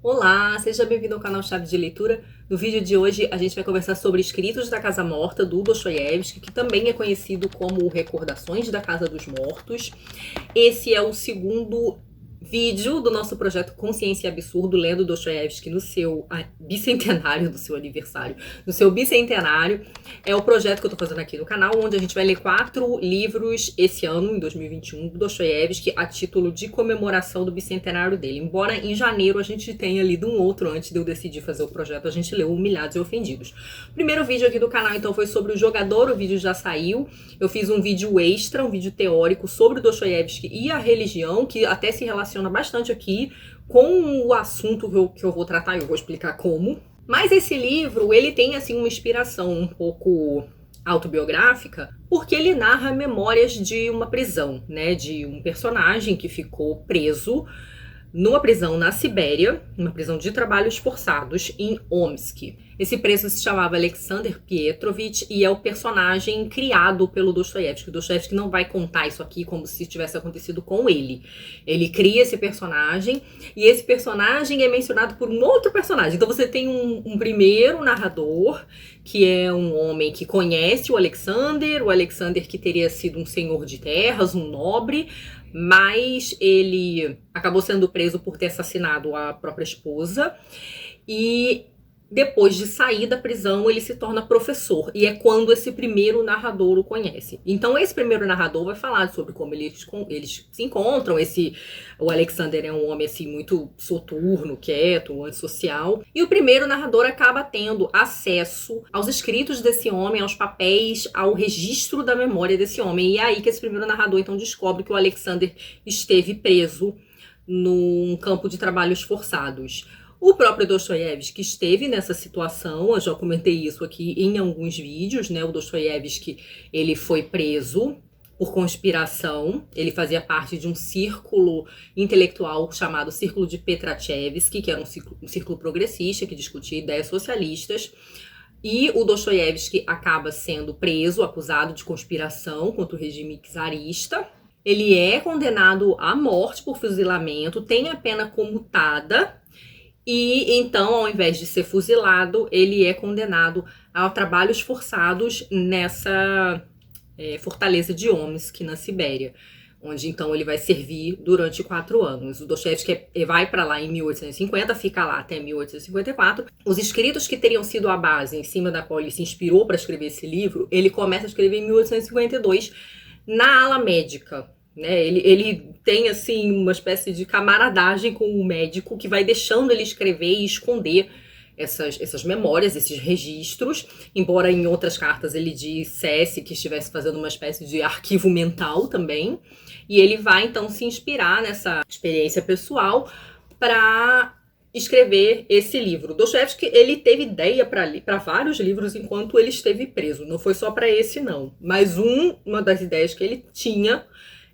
Olá, seja bem-vindo ao canal Chave de Leitura. No vídeo de hoje a gente vai conversar sobre Escritos da Casa Morta, do Dostoiévski, que também é conhecido como Recordações da Casa dos Mortos. Esse é o segundo vídeo do nosso projeto Consciência e Absurdo, lendo Dostoiévski no seu bicentenário, do seu aniversário, no seu bicentenário. É o projeto que eu tô fazendo aqui no canal, onde a gente vai ler 4 livros esse ano, em 2021, do Dostoiévski, a título de comemoração do bicentenário dele. Embora em janeiro a gente tenha lido um outro antes de eu decidir fazer o projeto, a gente leu Humilhados e Ofendidos. O primeiro vídeo aqui do canal, então, foi sobre o jogador, o vídeo já saiu. Eu fiz um vídeo extra, um vídeo teórico sobre o Dostoiévski e a religião, que até se relaciona bastante aqui com o assunto que eu vou tratar, eu vou explicar como. Mas esse livro, ele tem assim uma inspiração um pouco autobiográfica, porque ele narra memórias de uma prisão, né, de um personagem que ficou preso numa prisão na Sibéria, uma prisão de trabalhos forçados em Omsk. Esse preso se chamava Alexander Pietrovich e é o personagem criado pelo Dostoiévski. O Dostoiévski não vai contar isso aqui como se tivesse acontecido com ele. Ele cria esse personagem e esse personagem é mencionado por um outro personagem. Então você tem um primeiro narrador, que é um homem que conhece o Alexander que teria sido um senhor de terras, um nobre, mas ele acabou sendo preso por ter assassinado a própria esposa e depois de sair da prisão ele se torna professor, e é quando esse primeiro narrador o conhece. Então esse primeiro narrador vai falar sobre como eles se encontram. O Alexander é um homem assim muito soturno, quieto, antissocial, e o primeiro narrador acaba tendo acesso aos escritos desse homem, aos papéis, ao registro da memória desse homem, e é aí que esse primeiro narrador então descobre que o Alexander esteve preso num campo de trabalhos forçados. O próprio Dostoiévski esteve nessa situação, eu já comentei isso aqui em alguns vídeos, né? O Dostoiévski, ele foi preso por conspiração, ele fazia parte de um círculo intelectual chamado Círculo de Petrachevsky, que era um círculo progressista que discutia ideias socialistas, e o Dostoiévski acaba sendo preso, acusado de conspiração contra o regime czarista. Ele é condenado à morte por fuzilamento, tem a pena comutada, e então, ao invés de ser fuzilado, ele é condenado a trabalhos forçados nessa fortaleza de Omsk, na Sibéria, onde então ele vai servir durante 4 anos. O Dostoiévski vai para lá em 1850, fica lá até 1854. Os escritos que teriam sido a base em cima da qual ele se inspirou para escrever esse livro, ele começa a escrever em 1852, na ala médica. Né? Ele tem assim uma espécie de camaradagem com o médico que vai deixando ele escrever e esconder essas memórias, esses registros, embora em outras cartas ele dissesse que estivesse fazendo uma espécie de arquivo mental também, e ele vai então se inspirar nessa experiência pessoal para escrever esse livro. Dostoiévski, ele teve ideia para vários livros enquanto ele esteve preso, não foi só para esse não, mas uma das ideias que ele tinha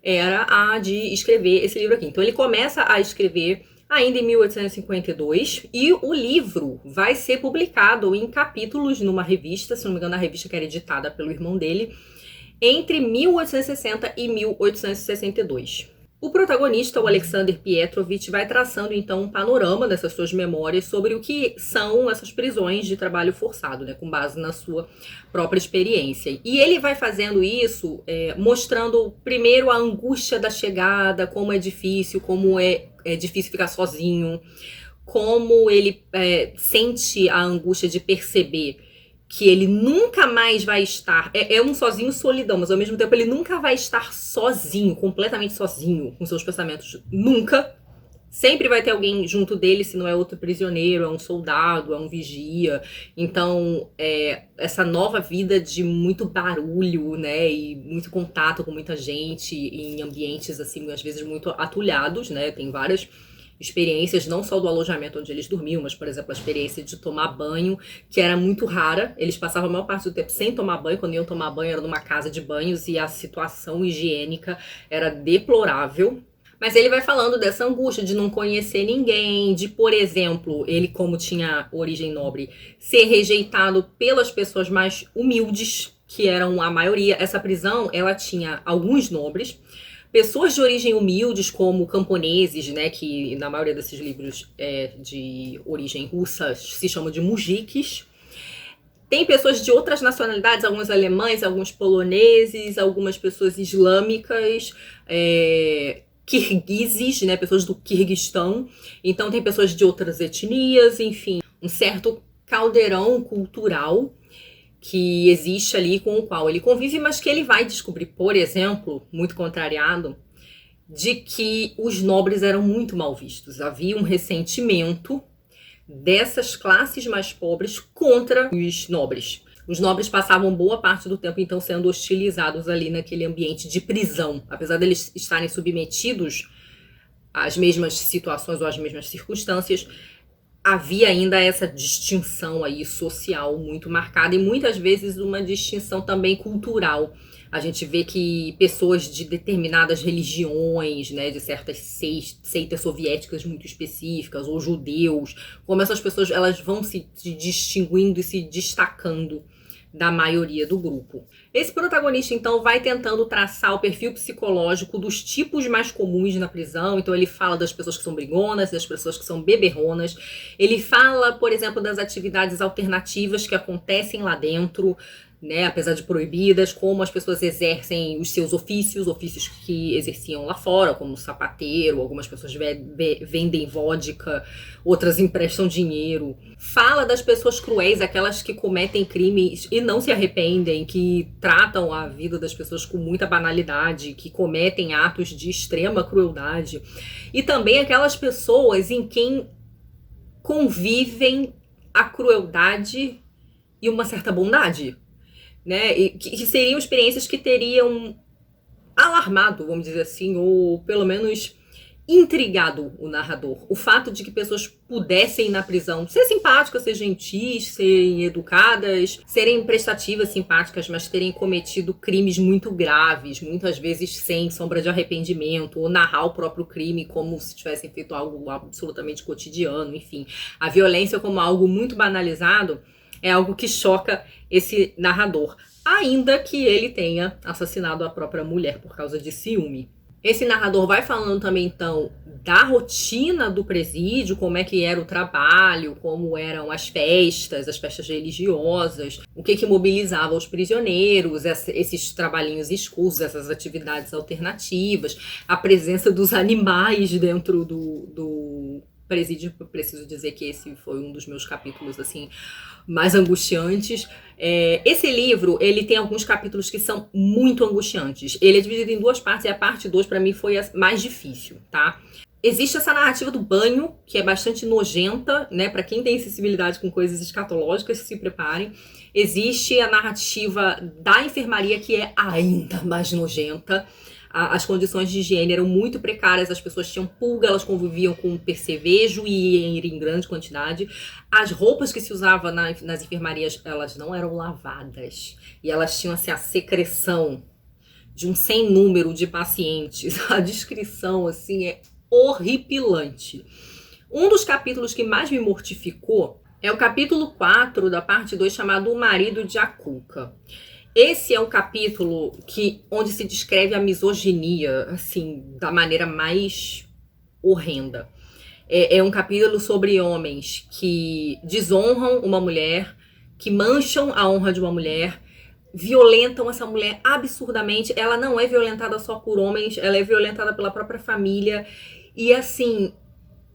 era a de escrever esse livro aqui. Então ele começa a escrever ainda em 1852 e o livro vai ser publicado em capítulos numa revista, se não me engano a revista que era editada pelo irmão dele, entre 1860 e 1862. O protagonista, o Alexander Pietrovich, vai traçando então um panorama dessas suas memórias sobre o que são essas prisões de trabalho forçado, né, com base na sua própria experiência. E ele vai fazendo isso mostrando primeiro a angústia da chegada, como é difícil difícil ficar sozinho, como ele sente a angústia de perceber que ele nunca mais vai estar, um sozinho solidão, mas ao mesmo tempo ele nunca vai estar sozinho, completamente sozinho, com seus pensamentos, nunca. Sempre vai ter alguém junto dele, se não é outro prisioneiro, é um soldado, é um vigia. Então, essa nova vida de muito barulho, né, e muito contato com muita gente, em ambientes, assim, às vezes muito atulhados, né, tem várias experiências, não só do alojamento onde eles dormiam, mas, por exemplo, a experiência de tomar banho, que era muito rara. Eles passavam a maior parte do tempo sem tomar banho. Quando iam tomar banho era numa casa de banhos e a situação higiênica era deplorável. Mas ele vai falando dessa angústia de não conhecer ninguém, de, por exemplo, ele, como tinha origem nobre, ser rejeitado pelas pessoas mais humildes, que eram a maioria. Essa prisão, ela tinha alguns nobres, pessoas de origem humildes, como camponeses, né, que na maioria desses livros de origem russa se chamam de mujiques. Tem pessoas de outras nacionalidades, alguns alemães, alguns poloneses, algumas pessoas islâmicas, kirguizes, né, pessoas do Quirguistão. Então tem pessoas de outras etnias, enfim, um certo caldeirão cultural que existe ali com o qual ele convive, mas que ele vai descobrir, por exemplo, muito contrariado, de que os nobres eram muito mal vistos. Havia um ressentimento dessas classes mais pobres contra os nobres. Os nobres passavam boa parte do tempo, então, sendo hostilizados ali naquele ambiente de prisão. Apesar deles estarem submetidos às mesmas situações ou às mesmas circunstâncias, havia ainda essa distinção aí social muito marcada e muitas vezes uma distinção também cultural. A gente vê que pessoas de determinadas religiões, né, de certas seitas soviéticas muito específicas, ou judeus, como essas pessoas elas vão se distinguindo e se destacando da maioria do grupo. Esse protagonista, então, vai tentando traçar o perfil psicológico dos tipos mais comuns na prisão. Então, ele fala das pessoas que são brigonas, das pessoas que são beberronas. Ele fala, por exemplo, das atividades alternativas que acontecem lá dentro, né, apesar de proibidas, como as pessoas exercem os seus ofícios que exerciam lá fora, como sapateiro, algumas pessoas vendem vodka, outras emprestam dinheiro. Fala das pessoas cruéis, aquelas que cometem crimes e não se arrependem, que tratam a vida das pessoas com muita banalidade, que cometem atos de extrema crueldade. E também aquelas pessoas em quem convivem a crueldade e uma certa bondade, né? E que seriam experiências que teriam alarmado, vamos dizer assim, ou pelo menos intrigado o narrador. O fato de que pessoas pudessem ir na prisão ser simpáticas, ser gentis, serem educadas, serem prestativas, simpáticas, mas terem cometido crimes muito graves, muitas vezes sem sombra de arrependimento, ou narrar o próprio crime como se tivessem feito algo absolutamente cotidiano, enfim. A violência como algo muito banalizado é algo que choca esse narrador, ainda que ele tenha assassinado a própria mulher por causa de ciúme. Esse narrador vai falando também, então, da rotina do presídio, como é que era o trabalho, como eram as festas religiosas, o que mobilizava os prisioneiros, esses trabalhinhos escusos, essas atividades alternativas, a presença dos animais dentro do presídio. Preciso dizer que esse foi um dos meus capítulos, assim, mais angustiantes. Esse livro, ele tem alguns capítulos que são muito angustiantes. Ele é dividido em duas partes e a parte 2 para mim foi a mais difícil, tá? Existe essa narrativa do banho, que é bastante nojenta, né? Para quem tem sensibilidade com coisas escatológicas, se preparem. Existe a narrativa da enfermaria, que é ainda mais nojenta. As condições de higiene eram muito precárias, as pessoas tinham pulga, elas conviviam com percevejo e em grande quantidade. As roupas que se usavam nas enfermarias, elas não eram lavadas. E elas tinham assim, a secreção de um sem número de pacientes. A descrição assim, é horripilante. Um dos capítulos que mais me mortificou é o capítulo 4 da parte 2, chamado O Marido de Akulka. Esse é um capítulo onde se descreve a misoginia, assim, da maneira mais horrenda. É um capítulo sobre homens que desonram uma mulher, que mancham a honra de uma mulher, violentam essa mulher absurdamente. Ela não é violentada só por homens, ela é violentada pela própria família. E, assim,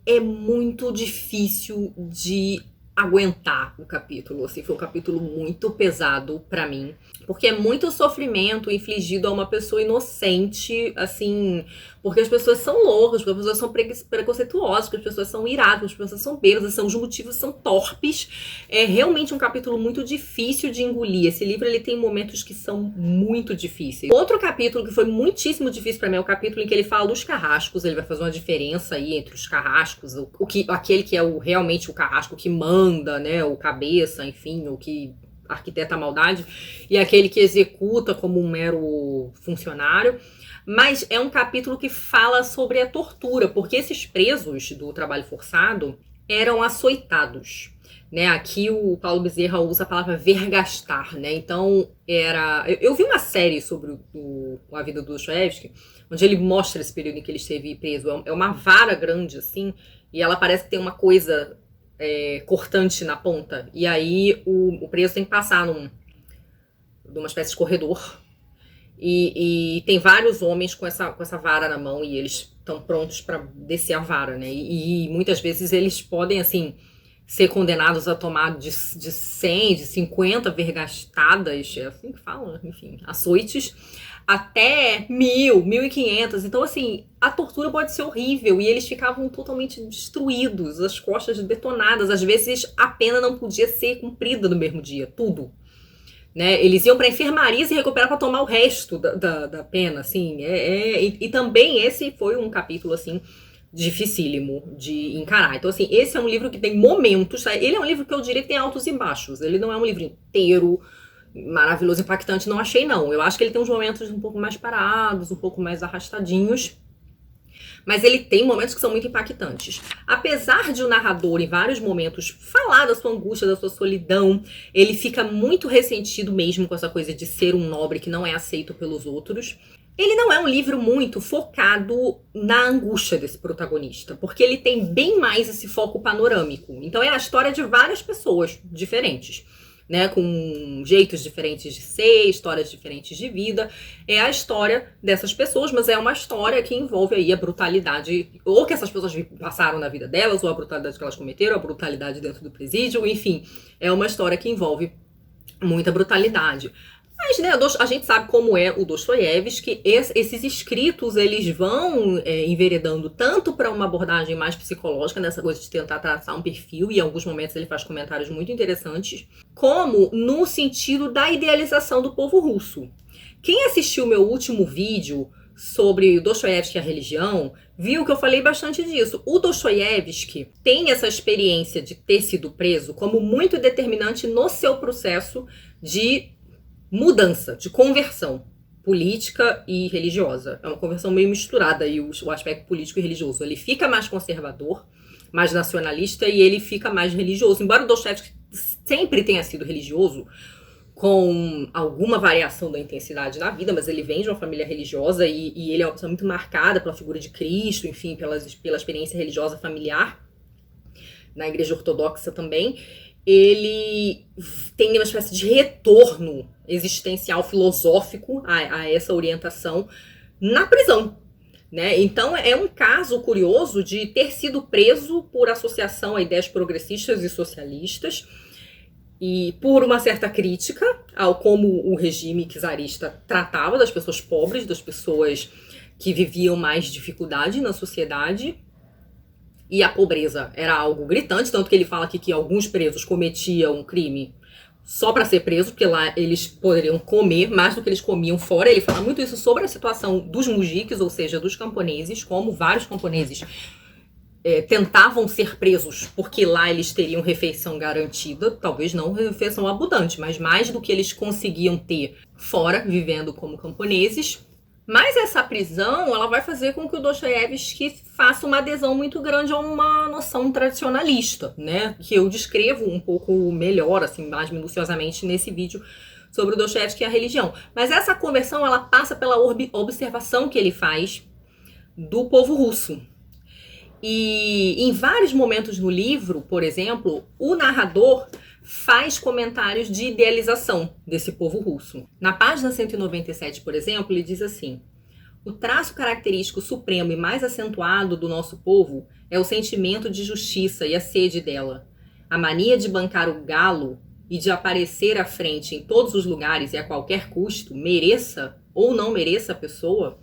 é muito difícil de aguentar o capítulo, assim, foi um capítulo muito pesado pra mim, porque é muito sofrimento infligido a uma pessoa inocente, assim, porque as pessoas são loucas, porque as pessoas são preconceituosas, porque as pessoas são iradas, porque as pessoas são bêbadas, os motivos são torpes. É realmente um capítulo muito difícil de engolir. Esse livro, ele tem momentos que são muito difíceis. Outro capítulo que foi muitíssimo difícil pra mim é o capítulo em que ele fala dos carrascos. Ele vai fazer uma diferença aí entre os carrascos, aquele que é realmente o carrasco que manda, né, o cabeça, enfim, o que arquiteta a maldade, e aquele que executa como um mero funcionário. Mas é um capítulo que fala sobre a tortura, porque esses presos do trabalho forçado eram açoitados, né? Aqui o Paulo Bezerra usa a palavra vergastar, né? Então eu vi uma série sobre a vida do Dostoiévski, onde ele mostra esse período em que ele esteve preso. É uma vara grande, assim, e ela parece que tem uma coisa cortante na ponta. E aí o preso tem que passar numa espécie de corredor. E tem vários homens com essa vara na mão e eles estão prontos para descer a vara, né? E muitas vezes eles podem, assim, ser condenados a tomar de 100, de 50 vergastadas, é assim que fala, enfim, açoites, até 1.000, 1.500. Então, assim, a tortura pode ser horrível e eles ficavam totalmente destruídos, as costas detonadas. Às vezes, a pena não podia ser cumprida no mesmo dia, tudo. Né? Eles iam para a enfermaria se recuperar para tomar o resto da pena, assim. E também esse foi um capítulo, assim, dificílimo de encarar. Então, assim, esse é um livro que tem momentos, tá? Ele é um livro que eu diria que tem altos e baixos. Ele não é um livro inteiro maravilhoso, impactante, não achei, não. Eu acho que ele tem uns momentos um pouco mais parados, um pouco mais arrastadinhos, mas ele tem momentos que são muito impactantes. Apesar de o narrador, em vários momentos, falar da sua angústia, da sua solidão, ele fica muito ressentido mesmo com essa coisa de ser um nobre que não é aceito pelos outros. Ele não é um livro muito focado na angústia desse protagonista, porque ele tem bem mais esse foco panorâmico. Então é a história de várias pessoas diferentes, né, com jeitos diferentes de ser, histórias diferentes de vida. É a história dessas pessoas, mas é uma história que envolve aí a brutalidade, ou que essas pessoas passaram na vida delas, ou a brutalidade que elas cometeram, a brutalidade dentro do presídio, enfim. É uma história que envolve muita brutalidade. Mas, né, a gente sabe como é o Dostoiévski, esses escritos, eles vão enveredando tanto para uma abordagem mais psicológica, nessa coisa de tentar traçar um perfil, e em alguns momentos ele faz comentários muito interessantes, como no sentido da idealização do povo russo. Quem assistiu o meu último vídeo sobre Dostoiévski e a religião, viu que eu falei bastante disso. O Dostoiévski tem essa experiência de ter sido preso como muito determinante no seu processo de mudança, de conversão política e religiosa. É uma conversão meio misturada aí, o aspecto político e religioso. Ele fica mais conservador, mais nacionalista, e ele fica mais religioso. Embora o Dostoiévski sempre tenha sido religioso, com alguma variação da intensidade na vida, mas ele vem de uma família religiosa e ele é uma pessoa muito marcada pela figura de Cristo, enfim, pela experiência religiosa familiar, na igreja ortodoxa também. Ele tem uma espécie de retorno existencial filosófico a essa orientação na prisão, né? Então é um caso curioso de ter sido preso por associação a ideias progressistas e socialistas e por uma certa crítica ao como o regime czarista tratava das pessoas pobres, das pessoas que viviam mais dificuldade na sociedade. E a pobreza era algo gritante, tanto que ele fala aqui que alguns presos cometiam um crime só para ser preso, porque lá eles poderiam comer mais do que eles comiam fora. Ele fala muito isso sobre a situação dos mujiques, ou seja, dos camponeses, como vários camponeses tentavam ser presos, porque lá eles teriam refeição garantida, talvez não refeição abundante, mas mais do que eles conseguiam ter fora, vivendo como camponeses. Mas essa prisão, ela vai fazer com que o Dostoiévski faça uma adesão muito grande a uma noção tradicionalista, né? Que eu descrevo um pouco melhor, assim, mais minuciosamente nesse vídeo sobre o Dostoiévski e a religião. Mas essa conversão, ela passa pela observação que ele faz do povo russo. E em vários momentos no livro, por exemplo, o narrador faz comentários de idealização desse povo russo. Na página 197, por exemplo, ele diz assim: o traço característico supremo e mais acentuado do nosso povo é o sentimento de justiça e a sede dela. A mania de bancar o galo e de aparecer à frente em todos os lugares e a qualquer custo, mereça ou não mereça a pessoa,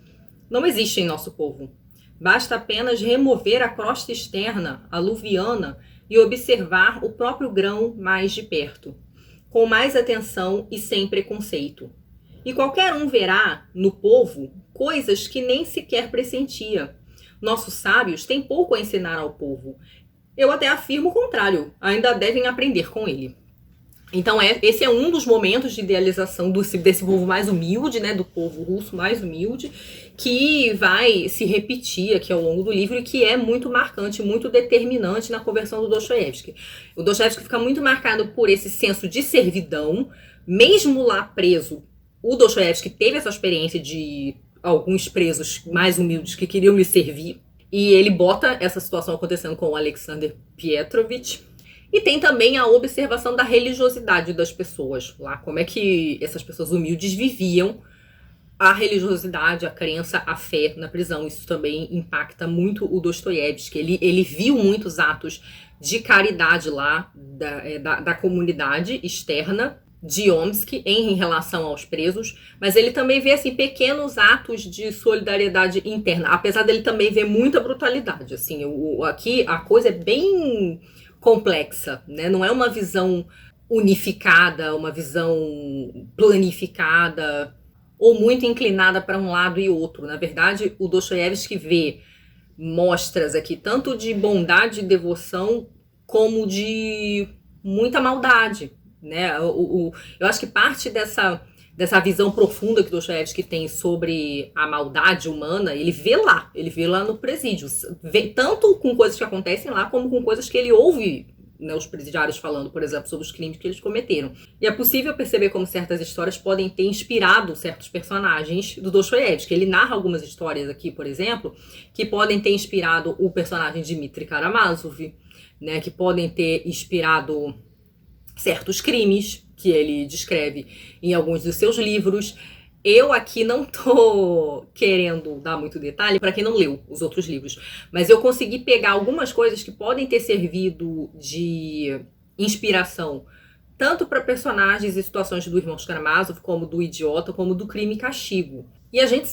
não existe em nosso povo. Basta apenas remover a crosta externa, aluviana, e observar o próprio grão mais de perto, com mais atenção e sem preconceito. E qualquer um verá no povo coisas que nem sequer pressentia. Nossos sábios têm pouco a ensinar ao povo. Eu até afirmo o contrário, ainda devem aprender com ele. Então esse é um dos momentos de idealização desse povo mais humilde, né, do povo russo mais humilde, que vai se repetir aqui ao longo do livro e que é muito marcante, muito determinante na conversão do Dostoiévski. O Dostoiévski fica muito marcado por esse senso de servidão, mesmo lá preso. O Dostoiévski teve essa experiência de alguns presos mais humildes que queriam lhe servir. E ele bota essa situação acontecendo com o Alexander Petrovich. E tem também a observação da religiosidade das pessoas lá, como é que essas pessoas humildes viviam a religiosidade, a crença, a fé na prisão. Isso também impacta muito o Dostoiévski. Ele viu muitos atos de caridade lá da comunidade externa de Omsk em relação aos presos, mas ele também vê assim, pequenos atos de solidariedade interna, apesar dele também ver muita brutalidade. Assim, aqui a coisa é bem complexa, né? Não é uma visão unificada, uma visão planificada ou muito inclinada para um lado e outro. Na verdade, o Dostoiévski vê mostras aqui tanto de bondade e devoção como de muita maldade, né? Eu acho que parte dessa visão profunda que Dostoiévski tem sobre a maldade humana, ele vê lá no presídio, tanto com coisas que acontecem lá, como com coisas que ele ouve, né, os presidiários falando, por exemplo, sobre os crimes que eles cometeram. E é possível perceber como certas histórias podem ter inspirado certos personagens do Dostoiévski. Ele narra algumas histórias aqui, por exemplo, que podem ter inspirado o personagem Dmitry Karamazov, né, que podem ter inspirado certos crimes que ele descreve em alguns dos seus livros. Eu aqui não tô querendo dar muito detalhe para quem não leu os outros livros, mas eu consegui pegar algumas coisas que podem ter servido de inspiração tanto para personagens e situações do Irmãos Karamazov, como do Idiota, como do Crime e Castigo. E a gente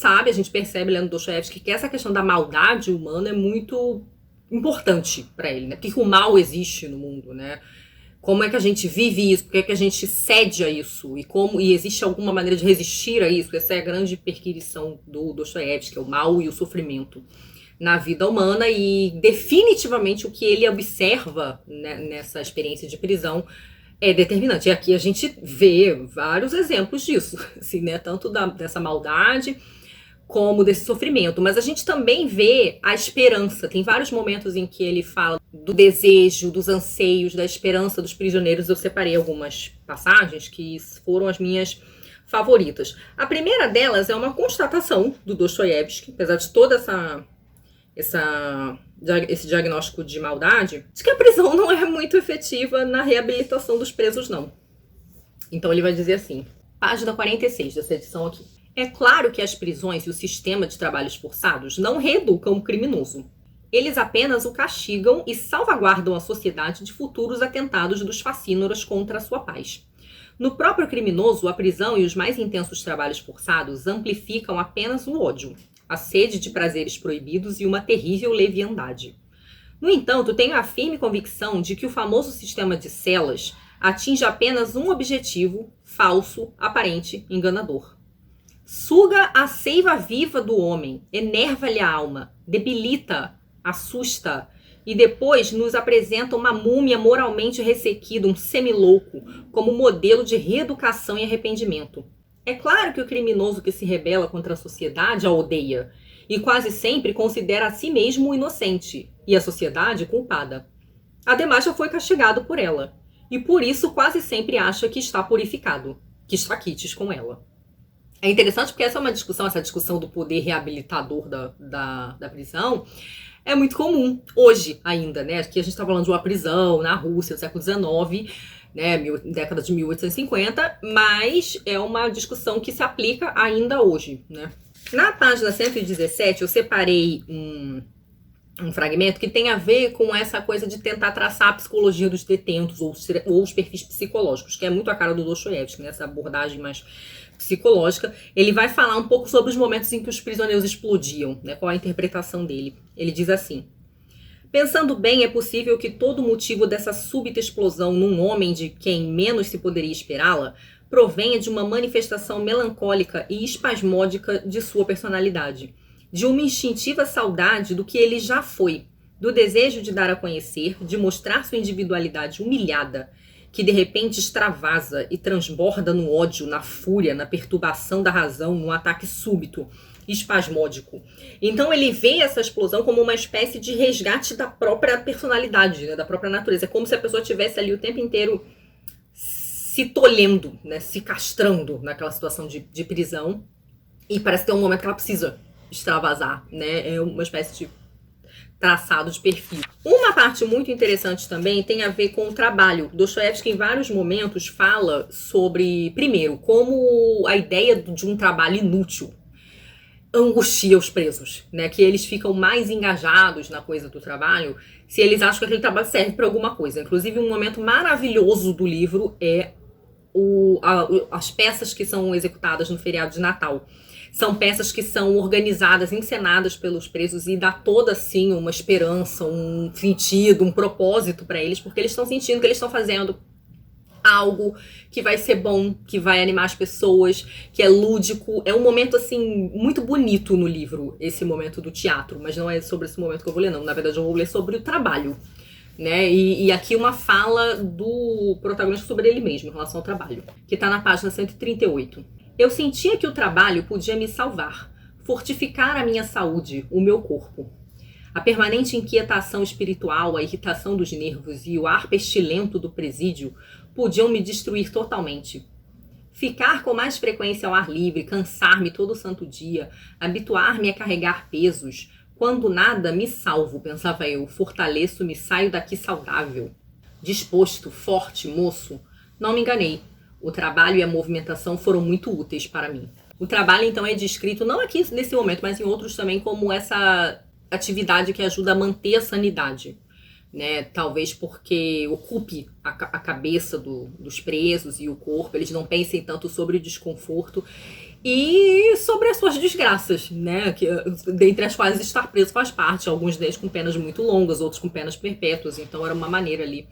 percebe lendo Dostoiévski que essa questão da maldade humana é muito importante para ele, né? Por que o mal existe no mundo, né? Como é que a gente vive isso? Por que é que a gente cede a isso? E existe alguma maneira de resistir a isso? Essa é a grande perquisição do Dostoiévski, é o mal e o sofrimento na vida humana. E definitivamente o que ele observa, né, nessa experiência de prisão é determinante. E aqui a gente vê vários exemplos disso, assim, né? Tanto dessa maldade como desse sofrimento, mas a gente também vê a esperança. Tem vários momentos em que ele fala do desejo, dos anseios, da esperança dos prisioneiros. Eu separei algumas passagens que foram as minhas favoritas. A primeira delas é uma constatação do Dostoiévski, apesar de toda esse diagnóstico de maldade, de que a prisão não é muito efetiva na reabilitação dos presos, não. Então ele vai dizer assim, página 46 dessa edição aqui. É claro que as prisões e o sistema de trabalhos forçados não reeducam o criminoso. Eles apenas o castigam e salvaguardam a sociedade de futuros atentados dos facínoras contra a sua paz. No próprio criminoso, a prisão e os mais intensos trabalhos forçados amplificam apenas o ódio, a sede de prazeres proibidos e uma terrível leviandade. No entanto, tenho a firme convicção de que o famoso sistema de celas atinge apenas um objetivo falso, aparente, enganador. Suga a seiva viva do homem, enerva-lhe a alma, debilita, assusta e depois nos apresenta uma múmia moralmente ressequida, um semilouco, como modelo de reeducação e arrependimento. É claro que o criminoso que se rebela contra a sociedade a odeia e quase sempre considera a si mesmo o inocente e a sociedade culpada. Ademais, já foi castigado por ela e por isso quase sempre acha que está purificado, que está quites com ela. É interessante porque essa discussão do poder reabilitador da prisão é muito comum hoje ainda, né? Aqui a gente está falando de uma prisão na Rússia do século XIX, né? Década de 1850, mas é uma discussão que se aplica ainda hoje, né? Na página 117 eu separei um fragmento que tem a ver com essa coisa de tentar traçar a psicologia dos detentos ou os perfis psicológicos, que é muito a cara do Dostoiévski, né? Essa abordagem mais psicológica. Ele vai falar um pouco sobre os momentos em que os prisioneiros explodiam, né? Qual a interpretação dele. Ele diz assim: pensando bem, é possível que todo o motivo dessa súbita explosão num homem de quem menos se poderia esperá-la provenha de uma manifestação melancólica e espasmódica de sua personalidade, de uma instintiva saudade do que ele já foi, do desejo de dar a conhecer, de mostrar sua individualidade humilhada, que de repente extravasa e transborda no ódio, na fúria, na perturbação da razão, num ataque súbito, espasmódico. Então ele vê essa explosão como uma espécie de resgate da própria personalidade, né, da própria natureza. É como se a pessoa estivesse ali o tempo inteiro se tolhendo, né, se castrando naquela situação de prisão. E parece que tem um momento que ela precisa extravasar, né? É uma espécie de traçado de perfil. Uma parte muito interessante também tem a ver com o trabalho. Dostoiévski, em vários momentos, fala sobre, primeiro, como a ideia de um trabalho inútil angustia os presos, né? Que eles ficam mais engajados na coisa do trabalho se eles acham que aquele trabalho serve para alguma coisa. Inclusive, um momento maravilhoso do livro é as peças que são executadas no feriado de Natal. São peças que são organizadas, encenadas pelos presos e dá toda, assim, uma esperança, um sentido, um propósito para eles, porque eles estão sentindo que eles estão fazendo algo que vai ser bom, que vai animar as pessoas, que é lúdico. É um momento, assim, muito bonito no livro, esse momento do teatro, mas não é sobre esse momento que eu vou ler, não. Na verdade, eu vou ler sobre o trabalho, né? E aqui uma fala do protagonista sobre ele mesmo, em relação ao trabalho, que tá na página 138. Eu sentia que o trabalho podia me salvar, fortificar a minha saúde, o meu corpo. A permanente inquietação espiritual, a irritação dos nervos e o ar pestilento do presídio podiam me destruir totalmente. Ficar com mais frequência ao ar livre, cansar-me todo santo dia, habituar-me a carregar pesos. Quando nada, me salvo, pensava eu, fortaleço-me, saio daqui saudável. Disposto, forte, moço. Não me enganei. O trabalho e a movimentação foram muito úteis para mim. O trabalho, então, é descrito, não aqui nesse momento, mas em outros também, como essa atividade que ajuda a manter a sanidade, né? Talvez porque ocupe a cabeça dos presos e o corpo, eles não pensem tanto sobre o desconforto e sobre as suas desgraças, né? Que, dentre as quais estar preso faz parte, alguns deles com penas muito longas, outros com penas perpétuas, então era uma maneira ali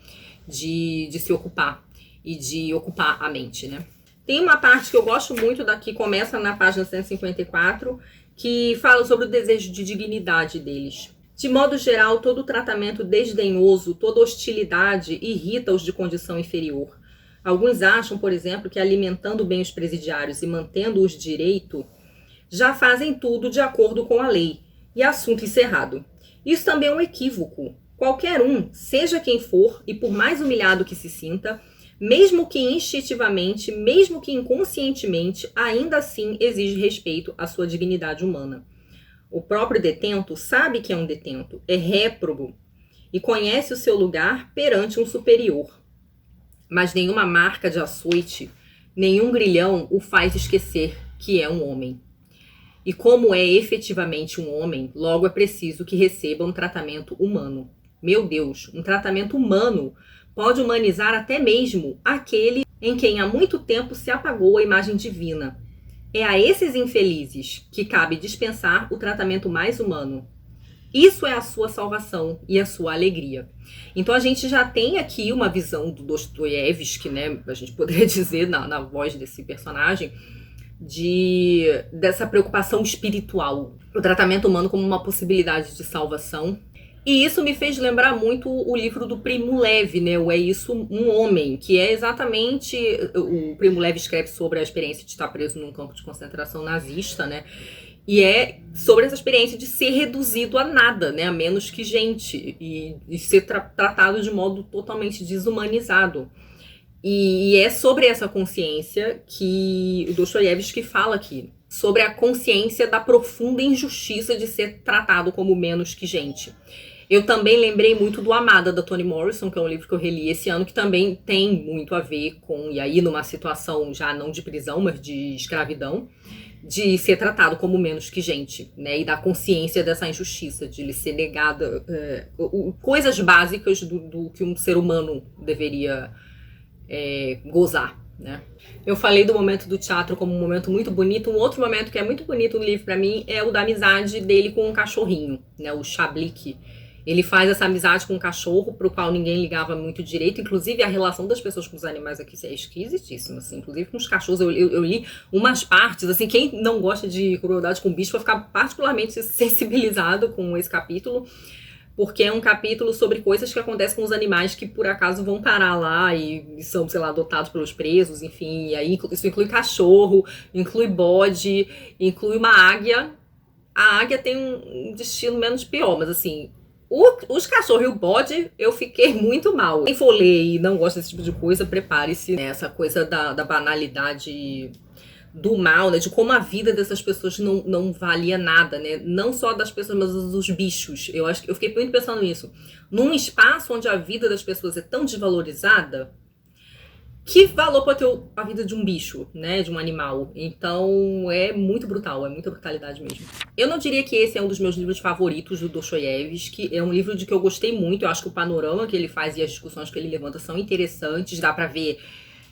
de se ocupar e de ocupar a mente, né? Tem uma parte que eu gosto muito daqui, começa na página 154, que fala sobre o desejo de dignidade deles. De modo geral, todo tratamento desdenhoso, toda hostilidade irrita os de condição inferior. Alguns acham, por exemplo, que alimentando bem os presidiários e mantendo-os direito, já fazem tudo de acordo com a lei. E assunto encerrado. Isso também é um equívoco. Qualquer um, seja quem for, e por mais humilhado que se sinta, mesmo que instintivamente, mesmo que inconscientemente, ainda assim exige respeito à sua dignidade humana. O próprio detento sabe que é um detento, é réprobo e conhece o seu lugar perante um superior. Mas nenhuma marca de açoite, nenhum grilhão o faz esquecer que é um homem. E como é efetivamente um homem, logo é preciso que receba um tratamento humano. Meu Deus, um tratamento humano pode humanizar até mesmo aquele em quem há muito tempo se apagou a imagem divina. É a esses infelizes que cabe dispensar o tratamento mais humano. Isso é a sua salvação e a sua alegria. Então a gente já tem aqui uma visão do Dostoiévski, né? A gente poderia dizer na voz desse personagem, dessa preocupação espiritual. O tratamento humano como uma possibilidade de salvação. E isso me fez lembrar muito o livro do Primo Levi, né? O É Isso, um Homem, que é exatamente... O Primo Levi escreve sobre a experiência de estar preso num campo de concentração nazista, né? E é sobre essa experiência de ser reduzido a nada, né? A menos que gente. E ser tratado de modo totalmente desumanizado. E é sobre essa consciência que o Dostoiévski fala aqui. Sobre a consciência da profunda injustiça de ser tratado como menos que gente. Eu também lembrei muito do Amada, da Toni Morrison, que é um livro que eu reli esse ano, que também tem muito a ver com, e aí numa situação já não de prisão, mas de escravidão, de ser tratado como menos que gente, né? E da consciência dessa injustiça, de lhe ser negada coisas básicas do que um ser humano deveria gozar, né? Eu falei do momento do teatro como um momento muito bonito. Um outro momento que é muito bonito no livro pra mim é o da amizade dele com um cachorrinho, né? O Chablik. Ele faz essa amizade com um cachorro pro qual ninguém ligava muito direito. Inclusive, a relação das pessoas com os animais aqui é esquisitíssima, assim. Inclusive com os cachorros. Eu li umas partes, assim, quem não gosta de crueldade com bicho vai ficar particularmente sensibilizado com esse capítulo, porque é um capítulo sobre coisas que acontecem com os animais que por acaso vão parar lá e são, sei lá, adotados pelos presos, enfim. E aí isso inclui cachorro, inclui bode, inclui uma águia. A águia tem um destino menos pior, mas assim... Os cachorros e o bode, eu fiquei muito mal. Quem for ler e não gosta desse tipo de coisa, prepare-se nessa coisa da banalidade do mal, né? De como a vida dessas pessoas não valia nada, né? Não só das pessoas, mas dos bichos. Eu fiquei muito pensando nisso. Num espaço onde a vida das pessoas é tão desvalorizada, que valor pode ter a vida de um bicho, né? De um animal. Então é muito brutal, é muita brutalidade mesmo. Eu não diria que esse é um dos meus livros favoritos do Dostoiévski. É um livro de que eu gostei muito. Eu acho que o panorama que ele faz e as discussões que ele levanta são interessantes. Dá pra ver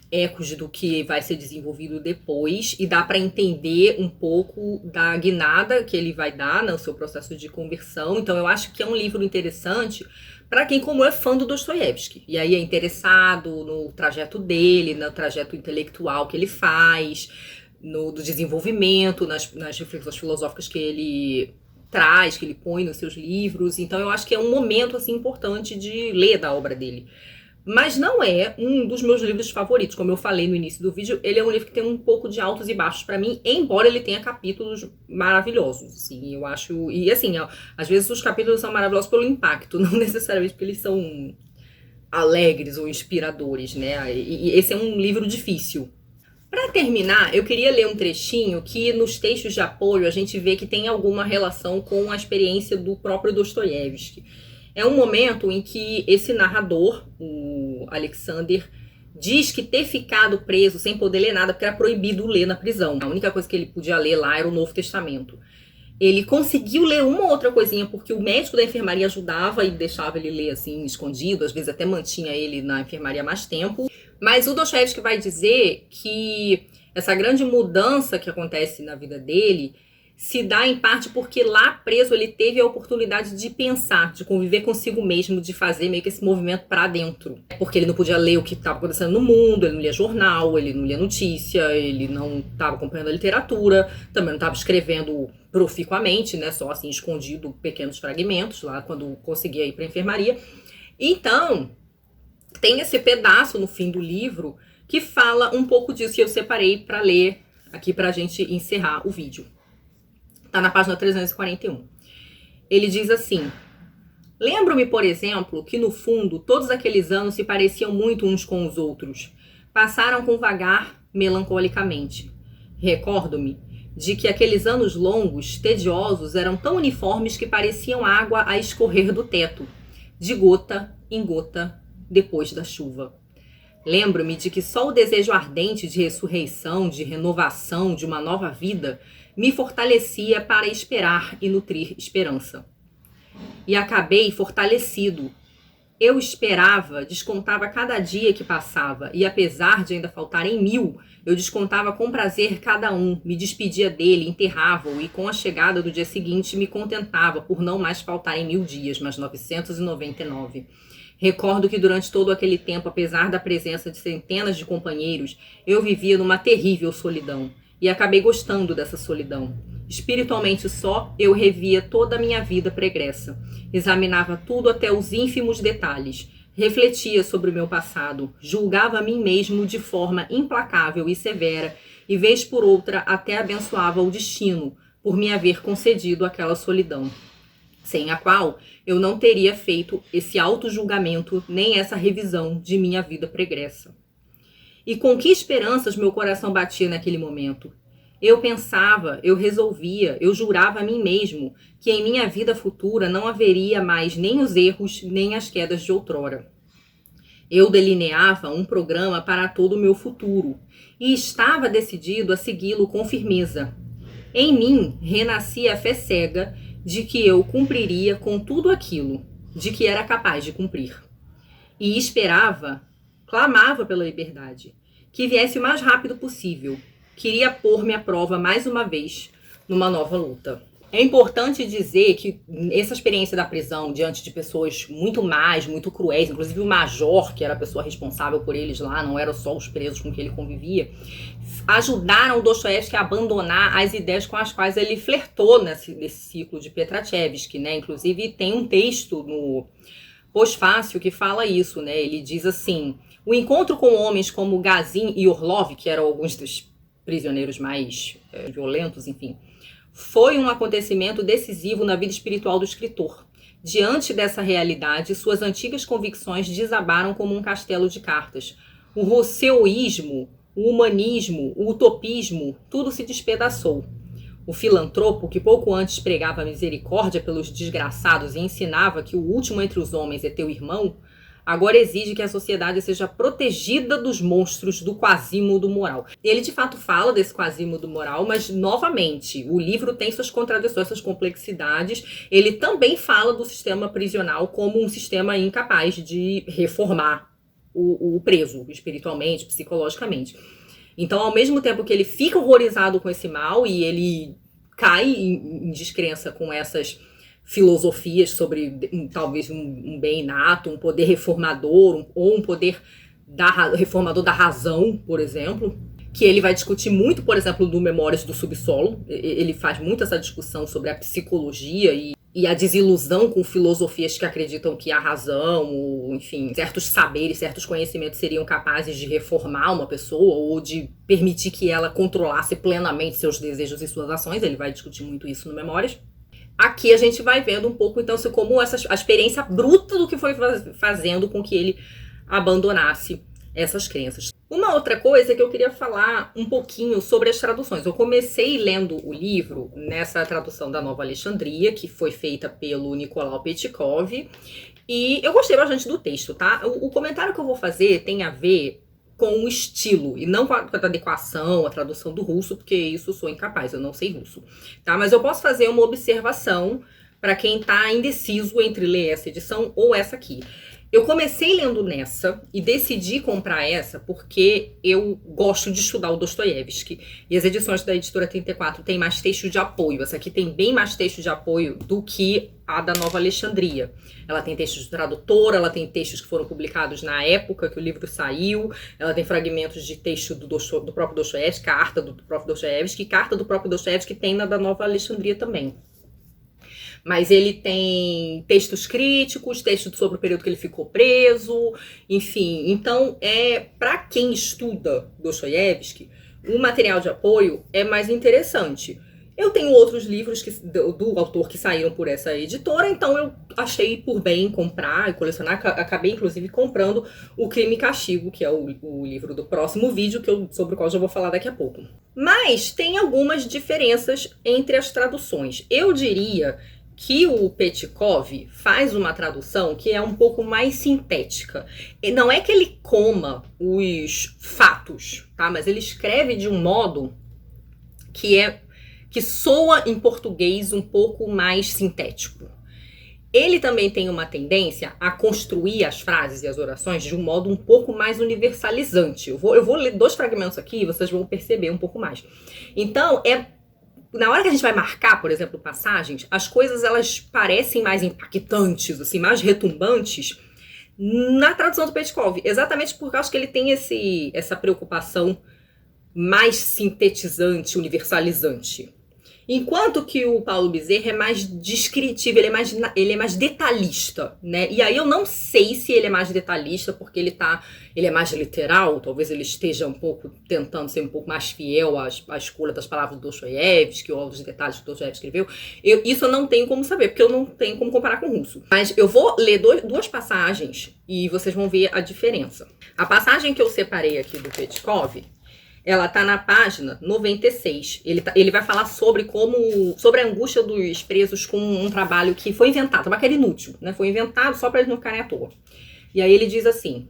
ecos do que vai ser desenvolvido depois e dá para entender um pouco da guinada que ele vai dar no seu processo de conversão. Então eu acho que é um livro interessante para quem como é fã do Dostoiévski e aí é interessado no trajeto dele, no trajeto intelectual que ele faz, do desenvolvimento, nas reflexões filosóficas que ele traz, que ele põe nos seus livros. Então eu acho que é um momento assim importante de ler da obra dele. Mas não é um dos meus livros favoritos. Como eu falei no início do vídeo, ele é um livro que tem um pouco de altos e baixos pra mim, embora ele tenha capítulos maravilhosos, assim, eu acho. E assim, às vezes os capítulos são maravilhosos pelo impacto, não necessariamente porque eles são alegres ou inspiradores, né? E esse é um livro difícil. Para terminar, eu queria ler um trechinho que nos textos de apoio a gente vê que tem alguma relação com a experiência do próprio Dostoiévski. É um momento em que esse narrador, o Alexander, diz que ter ficado preso sem poder ler nada porque era proibido ler na prisão. A única coisa que ele podia ler lá era o Novo Testamento. Ele conseguiu ler uma ou outra coisinha porque o médico da enfermaria ajudava e deixava ele ler assim, escondido, às vezes até mantinha ele na enfermaria mais tempo. Mas o Dostoiévski vai dizer que essa grande mudança que acontece na vida dele se dá em parte porque lá preso ele teve a oportunidade de pensar, de conviver consigo mesmo, de fazer meio que esse movimento para dentro. Porque ele não podia ler o que estava acontecendo no mundo, ele não lia jornal, ele não lia notícia, ele não estava acompanhando a literatura, também não estava escrevendo proficuamente, né, só assim escondido pequenos fragmentos lá quando conseguia ir para a enfermaria. Então, tem esse pedaço no fim do livro que fala um pouco disso que eu separei para ler aqui para a gente encerrar o vídeo. Está na página 341. Ele diz assim: lembro-me, por exemplo, que no fundo todos aqueles anos se pareciam muito uns com os outros. Passaram com vagar, melancolicamente. Recordo-me de que aqueles anos longos, tediosos, eram tão uniformes que pareciam água a escorrer do teto, de gota em gota, depois da chuva. Lembro-me de que só o desejo ardente de ressurreição, de renovação, de uma nova vida, me fortalecia para esperar e nutrir esperança. E acabei fortalecido. Eu esperava, descontava cada dia que passava, e apesar de ainda faltarem 1000, eu descontava com prazer cada um, me despedia dele, enterrava-o, e com a chegada do dia seguinte me contentava por não mais faltarem 1000 dias, mas 999. Recordo que durante todo aquele tempo, apesar da presença de centenas de companheiros, eu vivia numa terrível solidão. E acabei gostando dessa solidão. Espiritualmente só, eu revia toda a minha vida pregressa. Examinava tudo até os ínfimos detalhes. Refletia sobre o meu passado. Julgava a mim mesmo de forma implacável e severa. E vez por outra até abençoava o destino por me haver concedido aquela solidão, sem a qual eu não teria feito esse auto-julgamento nem essa revisão de minha vida pregressa. E com que esperanças meu coração batia naquele momento? Eu pensava, eu resolvia, eu jurava a mim mesmo que em minha vida futura não haveria mais nem os erros, nem as quedas de outrora. Eu delineava um programa para todo o meu futuro e estava decidido a segui-lo com firmeza. Em mim renascia a fé cega de que eu cumpriria com tudo aquilo, de que era capaz de cumprir. E esperava, clamava pela liberdade, que viesse o mais rápido possível. Queria pôr-me à prova mais uma vez numa nova luta. É importante dizer que essa experiência da prisão diante de pessoas muito más, muito cruéis, inclusive o major, que era a pessoa responsável por eles lá, não eram só os presos com que ele convivia, ajudaram o Dostoiévski a abandonar as ideias com as quais ele flertou nesse ciclo de Petrachevsky, né? Inclusive tem um texto no pós-fácil que fala isso, né? Ele diz assim: o encontro com homens como Gazin e Orlov, que eram alguns dos prisioneiros mais violentos, enfim, foi um acontecimento decisivo na vida espiritual do escritor. Diante dessa realidade, suas antigas convicções desabaram como um castelo de cartas. O rousseauísmo, o humanismo, o utopismo, tudo se despedaçou. O filantropo, que pouco antes pregava misericórdia pelos desgraçados e ensinava que o último entre os homens é teu irmão, agora exige que a sociedade seja protegida dos monstros do quasímodo moral. Ele, de fato, fala desse quasímodo moral, mas, novamente, o livro tem suas contradições, suas complexidades. Ele também fala do sistema prisional como um sistema incapaz de reformar o preso, espiritualmente, psicologicamente. Então, ao mesmo tempo que ele fica horrorizado com esse mal e ele cai em descrença com essas filosofias sobre talvez um bem inato, um poder reformador, ou um poder reformador da razão, por exemplo, que ele vai discutir muito, por exemplo, do Memórias do Subsolo. Ele faz muito essa discussão sobre a psicologia e a desilusão com filosofias que acreditam que a razão, enfim, certos saberes, certos conhecimentos seriam capazes de reformar uma pessoa ou de permitir que ela controlasse plenamente seus desejos e suas ações. Ele vai discutir muito isso no Memórias. Aqui a gente vai vendo um pouco, então, como a experiência bruta do que foi fazendo com que ele abandonasse essas crenças. Uma outra coisa que eu queria falar um pouquinho sobre as traduções. Eu comecei lendo o livro nessa tradução da Nova Alexandria, que foi feita pelo Nicolau Petkov, e eu gostei bastante do texto, tá? O comentário que eu vou fazer tem a ver com o estilo, e não com a adequação, a tradução do russo, porque isso eu sou incapaz, eu não sei russo, tá? Mas eu posso fazer uma observação para quem tá indeciso entre ler essa edição ou essa aqui. Eu comecei lendo nessa e decidi comprar essa porque eu gosto de estudar o Dostoiévski. E as edições da Editora 34 têm mais texto de apoio. Essa aqui tem bem mais texto de apoio do que a da Nova Alexandria. Ela tem textos de tradutora, ela tem textos que foram publicados na época que o livro saiu, ela tem fragmentos de texto do próprio Dostoiévski, carta do próprio Dostoiévski, e carta do próprio Dostoiévski tem na da Nova Alexandria também. Mas ele tem textos críticos, textos sobre o período que ele ficou preso, enfim. Então, para quem estuda Dostoiévski, o material de apoio é mais interessante. Eu tenho outros livros do autor que saíram por essa editora, então eu achei por bem comprar e colecionar. Acabei, inclusive, comprando o Crime e Castigo, que é o livro do próximo vídeo, sobre o qual eu já vou falar daqui a pouco. Mas tem algumas diferenças entre as traduções. Eu diria que o Petkov faz uma tradução que é um pouco mais sintética. E não é que ele coma os fatos, tá? Mas ele escreve de um modo que soa em português um pouco mais sintético. Ele também tem uma tendência a construir as frases e as orações de um modo um pouco mais universalizante. Eu vou ler 2 fragmentos aqui e vocês vão perceber um pouco mais. Então, na hora que a gente vai marcar, por exemplo, passagens, as coisas elas parecem mais impactantes, assim, mais retumbantes na tradução do Petkov. Exatamente porque eu acho que ele tem essa preocupação mais sintetizante, universalizante. Enquanto que o Paulo Bezerra é mais descritivo, ele é mais detalhista, né? E aí eu não sei se ele é mais detalhista porque ele é mais literal, talvez ele esteja um pouco tentando ser um pouco mais fiel à escolha das palavras do Dostoiévski ou aos detalhes que o Dostoiévski escreveu. Isso eu não tenho como saber, porque eu não tenho como comparar com o russo. Mas eu vou ler 2 passagens e vocês vão ver a diferença. A passagem que eu separei aqui do Petkov, ela tá na página 96. Ele vai falar sobre a angústia dos presos com um trabalho que foi inventado, trabalho que era inútil, né? Foi inventado só para eles não ficarem à toa. E aí ele diz assim: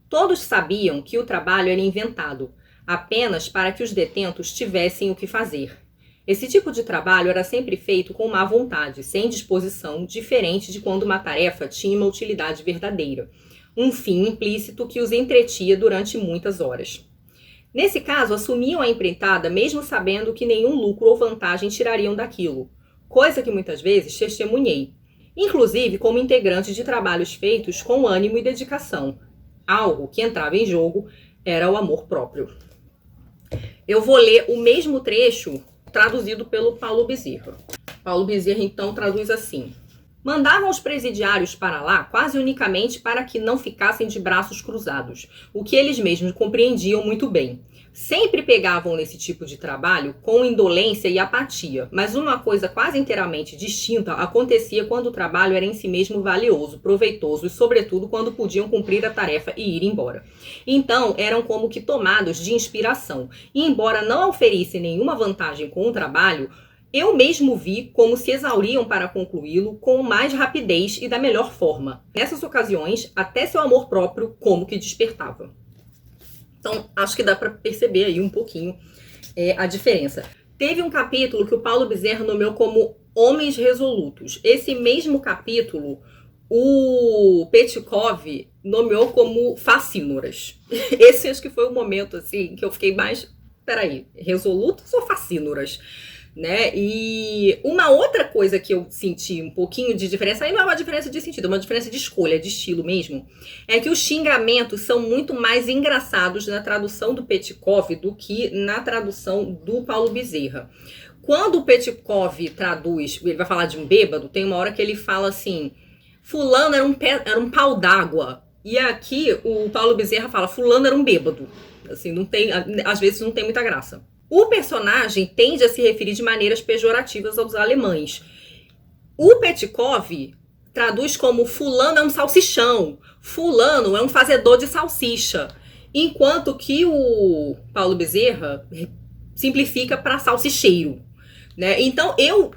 todos sabiam que o trabalho era inventado apenas para que os detentos tivessem o que fazer. Esse tipo de trabalho era sempre feito com má vontade, sem disposição, diferente de quando uma tarefa tinha uma utilidade verdadeira, um fim implícito que os entretia durante muitas horas. Nesse caso, assumiam a empreitada mesmo sabendo que nenhum lucro ou vantagem tirariam daquilo, coisa que muitas vezes testemunhei, inclusive como integrante de trabalhos feitos com ânimo e dedicação. Algo que entrava em jogo era o amor próprio. Eu vou ler o mesmo trecho traduzido pelo Paulo Bezerra. Paulo Bezerra, então, traduz assim: Mandavam os presidiários para lá quase unicamente para que não ficassem de braços cruzados, o que eles mesmos compreendiam muito bem. Sempre pegavam nesse tipo de trabalho com indolência e apatia, mas uma coisa quase inteiramente distinta acontecia quando o trabalho era em si mesmo valioso, proveitoso e, sobretudo, quando podiam cumprir a tarefa e ir embora. Então, eram como que tomados de inspiração, e embora não oferissem nenhuma vantagem com o trabalho, eu mesmo vi como se exauriam para concluí-lo com mais rapidez e da melhor forma. Nessas ocasiões, até seu amor próprio como que despertava. Então, acho que dá para perceber aí um pouquinho a diferença. Teve um capítulo que o Paulo Bezerra nomeou como Homens Resolutos. Esse mesmo capítulo, o Petkov nomeou como Facínoras. Esse acho que foi o momento assim que eu fiquei mais... Peraí, resolutos ou facínoras? Né? E uma outra coisa que eu senti um pouquinho de diferença, aí não é uma diferença de sentido, é uma diferença de escolha, de estilo mesmo, é que os xingamentos são muito mais engraçados na tradução do Petkov do que na tradução do Paulo Bezerra. Quando o Petkov traduz, ele vai falar de um bêbado, tem uma hora que ele fala assim, fulano era um pau d'água, e aqui o Paulo Bezerra fala, fulano era um bêbado. Assim, não tem, às vezes não tem muita graça. O personagem tende a se referir de maneiras pejorativas aos alemães. O Petkov traduz como fulano é um salsichão, fulano é um fazedor de salsicha, enquanto que o Paulo Bezerra simplifica para salsicheiro, né? Então eu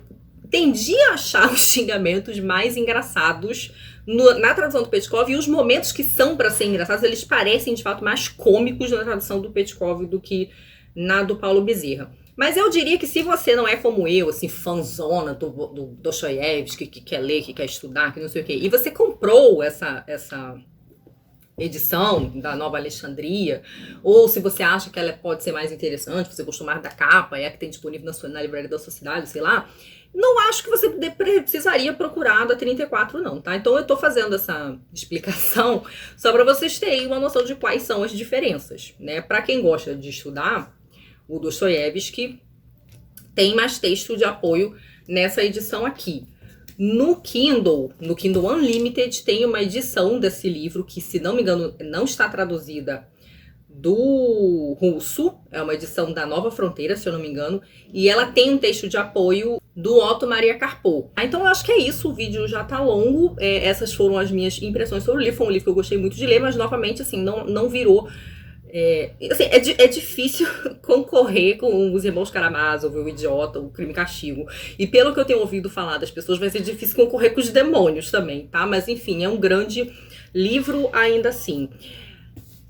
tendi a achar os xingamentos mais engraçados na tradução do Petkov, e os momentos que são para ser engraçados, eles parecem de fato mais cômicos na tradução do Petkov do que na do Paulo Bezerra. Mas eu diria que se você não é como eu, assim, fanzona do Dostoiévski, que quer ler, que quer estudar, que não sei o quê, e você comprou essa edição da Nova Alexandria, ou se você acha que ela pode ser mais interessante, você gostou mais da capa, é a que tem disponível na livraria da sua cidade, sei lá, não acho que você precisaria procurar da 34 não, tá? Então eu tô fazendo essa explicação só para vocês terem uma noção de quais são as diferenças, né? Para quem gosta de estudar, o Dostoiévski tem mais texto de apoio nessa edição aqui. No Kindle Unlimited, tem uma edição desse livro que, se não me engano, não está traduzida do russo, é uma edição da Nova Fronteira, se eu não me engano, e ela tem um texto de apoio do Otto Maria Carpo. Então eu acho que é isso, o vídeo já tá longo, essas foram as minhas impressões sobre o livro, foi um livro que eu gostei muito de ler, mas novamente, assim, não virou... assim, é difícil concorrer com os Irmãos Karamazov, o Idiota, o Crime e Castigo. E pelo que eu tenho ouvido falar das pessoas, vai ser difícil concorrer com os Demônios também, tá? Mas enfim, é um grande livro ainda assim.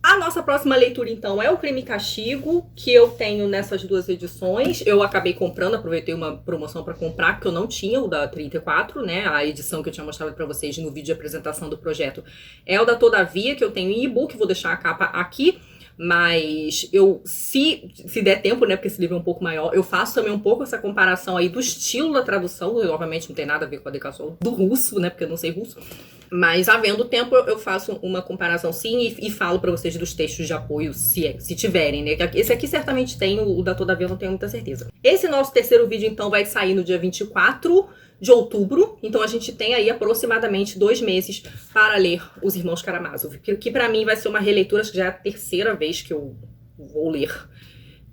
A nossa próxima leitura, então, é o Crime e Castigo, que eu tenho nessas duas edições. Eu acabei comprando, aproveitei uma promoção para comprar, porque eu não tinha o da 34, né? A edição que eu tinha mostrado para vocês no vídeo de apresentação do projeto é o da Todavia, que eu tenho em e-book, vou deixar a capa aqui. Mas eu, se der tempo, né, porque esse livro é um pouco maior, eu faço também um pouco essa comparação aí do estilo da tradução, obviamente não tem nada a ver com a adequação do russo, né, porque eu não sei russo, mas havendo tempo eu faço uma comparação sim e falo pra vocês dos textos de apoio, se tiverem, né, esse aqui certamente tem, o da Todavia eu não tenho muita certeza. Esse nosso terceiro vídeo, então, vai sair no dia 24 de outubro, então a gente tem aí aproximadamente 2 meses para ler Os Irmãos Karamazov, que pra mim vai ser uma releitura, acho que já é a terceira vez que eu vou ler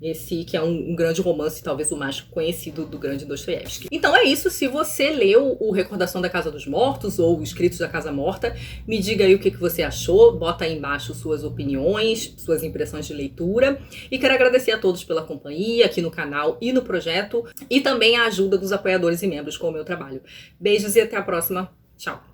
esse, que é um grande romance, talvez o mais conhecido do grande Dostoiévski. Então é isso, se você leu o Recordação da Casa dos Mortos ou o Escritos da Casa Morta, me diga aí o que você achou, bota aí embaixo suas opiniões, suas impressões de leitura, e quero agradecer a todos pela companhia aqui no canal e no projeto, e também a ajuda dos apoiadores e membros com o meu trabalho. Beijos e até a próxima, tchau!